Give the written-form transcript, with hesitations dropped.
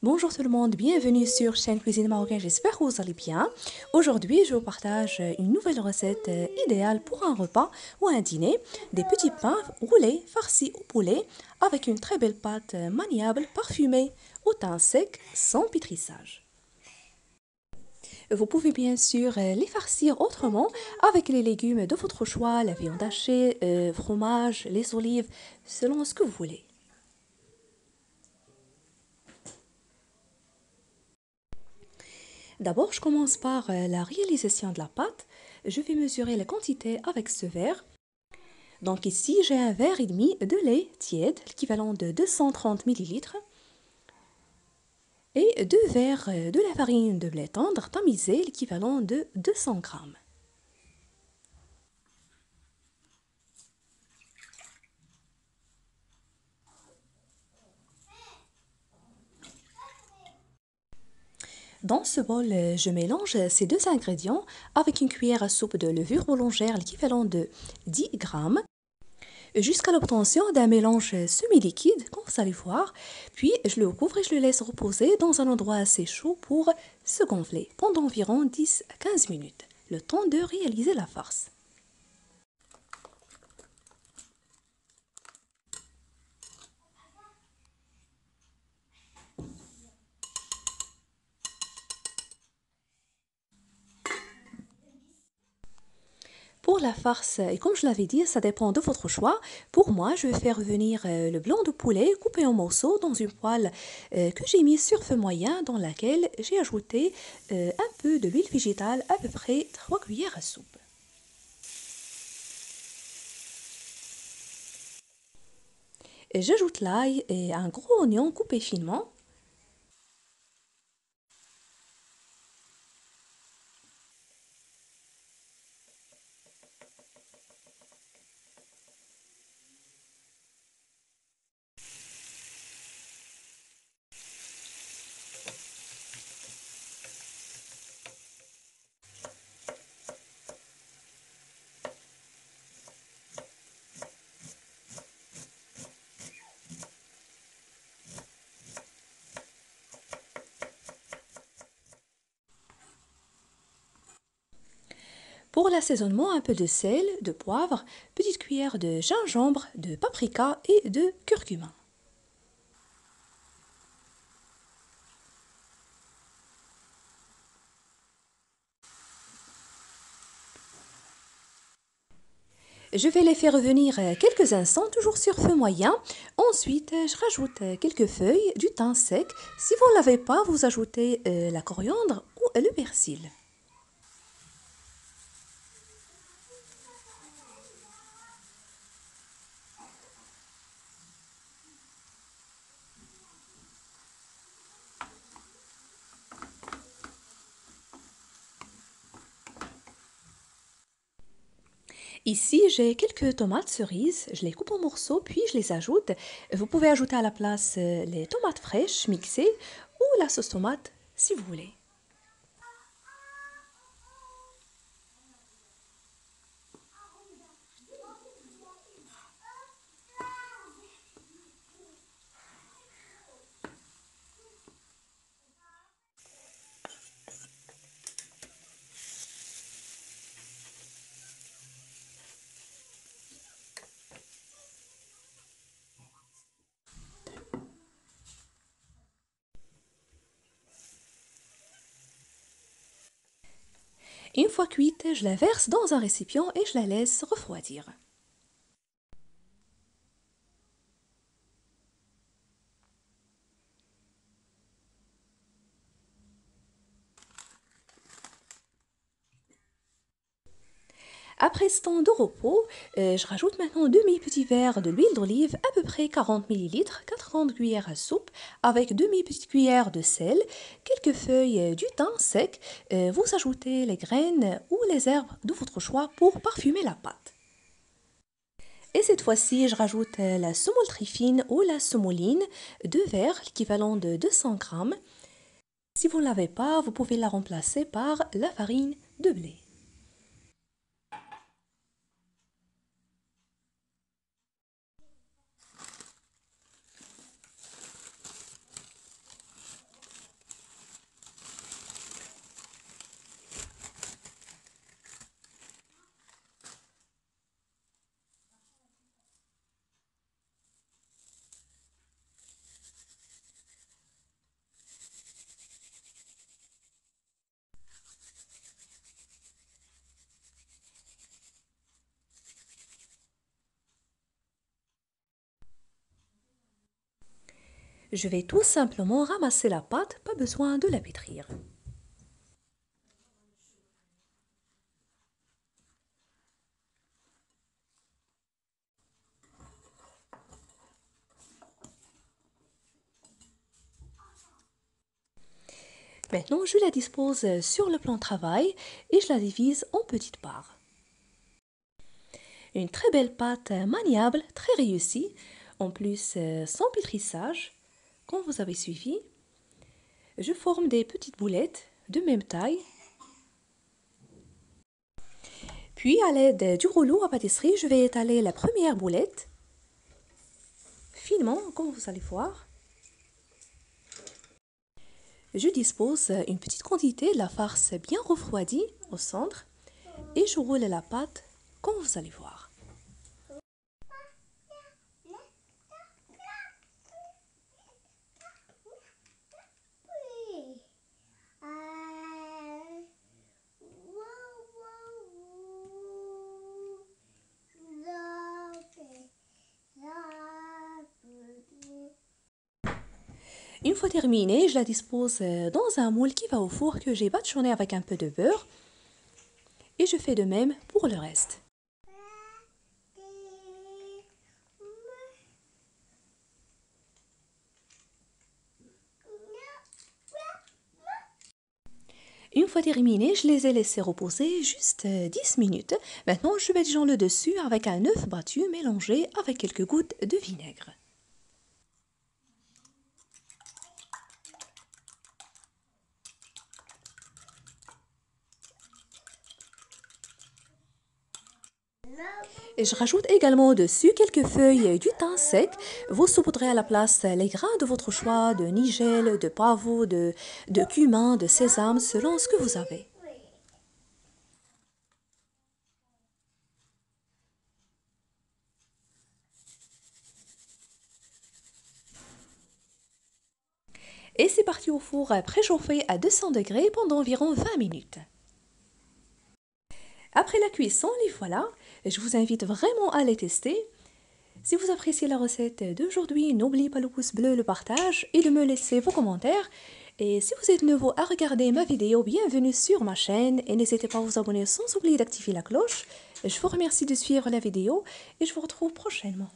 Bonjour tout le monde, bienvenue sur chaîne Cuisine Marocaine, j'espère que vous allez bien. Aujourd'hui, je vous partage une nouvelle recette idéale pour un repas ou un dîner. Des petits pains roulés farcis au poulet avec une très belle pâte maniable, parfumée, au thym sec, sans pétrissage. Vous pouvez bien sûr les farcir autrement avec les légumes de votre choix, la viande hachée, fromage, les olives, selon ce que vous voulez. D'abord, je commence par la réalisation de la pâte. Je vais mesurer la quantité avec ce verre. Donc ici, j'ai un verre et demi de lait tiède, l'équivalent de 230 millilitres, et deux verres de la farine de blé tendre tamisée, l'équivalent de 200 grammes. Dans ce bol, je mélange ces deux ingrédients avec une cuillère à soupe de levure boulangère, l'équivalent de 10 grammes, jusqu'à l'obtention d'un mélange semi-liquide, comme vous allez voir. Puis je le couvre et je le laisse reposer dans un endroit assez chaud pour se gonfler pendant environ 10 à 15 minutes, le temps de réaliser la farce. Pour la farce, et comme je l'avais dit, ça dépend de votre choix. Pour moi, je vais faire venir le blanc de poulet coupé en morceaux dans une poêle que j'ai mis sur feu moyen dans laquelle j'ai ajouté un peu de l'huile végétale, à peu près 3 cuillères à soupe. J'ajoute l'ail et un gros oignon coupé finement. Pour l'assaisonnement, un peu de sel, de poivre, petite cuillère de gingembre, de paprika et de curcuma. Je vais les faire revenir quelques instants, toujours sur feu moyen. Ensuite, je rajoute quelques feuilles du thym sec. Si vous ne l'avez pas, vous ajoutez la coriandre ou le persil. Ici, j'ai quelques tomates cerises. Je les coupe en morceaux, puis je les ajoute. Vous pouvez ajouter à la place les tomates fraîches mixées ou la sauce tomate si vous voulez. Une fois cuite, je la verse dans un récipient et je la laisse refroidir. Après ce temps de repos, je rajoute maintenant demi-petit verre de l'huile d'olive, à peu près 40 millilitres, 40 cuillères à soupe, avec demi-petite cuillère de sel, quelques feuilles du thym sec. Vous ajoutez les graines ou les herbes de votre choix pour parfumer la pâte. Et cette fois-ci, je rajoute la semoule trifine ou la semouline, 2 verres, l'équivalent de 200 grammes. Si vous ne l'avez pas, vous pouvez la remplacer par la farine de blé. Je vais tout simplement ramasser la pâte, pas besoin de la pétrir. Maintenant, je la dispose sur le plan de travail et je la divise en petites parts. Une très belle pâte maniable, très réussie, en plus sans pétrissage, comme vous avez suivi. Je forme des petites boulettes de même taille. Puis, à l'aide du rouleau à pâtisserie, je vais étaler la première boulette finement, comme vous allez voir. Je dispose une petite quantité de la farce bien refroidie au centre et je roule la pâte comme vous allez voir. Une fois terminée, je la dispose dans un moule qui va au four que j'ai badigeonné avec un peu de beurre. Et je fais de même pour le reste. Une fois terminé, je les ai laissés reposer juste 10 minutes. Maintenant, je badigeonne le dessus avec un œuf battu mélangé avec quelques gouttes de vinaigre. Et je rajoute également au-dessus quelques feuilles du thym sec. Vous saupoudrez à la place les grains de votre choix, de nigel, de pavot, de cumin, de sésame, selon ce que vous avez. Et c'est parti au four préchauffé à 200 degrés pendant environ 20 minutes. Après la cuisson, les voilà. Je vous invite vraiment à les tester. Si vous appréciez la recette d'aujourd'hui, n'oubliez pas le pouce bleu, le partage et de me laisser vos commentaires. Et si vous êtes nouveau à regarder ma vidéo, bienvenue sur ma chaîne et n'hésitez pas à vous abonner sans oublier d'activer la cloche. Je vous remercie de suivre la vidéo et je vous retrouve prochainement.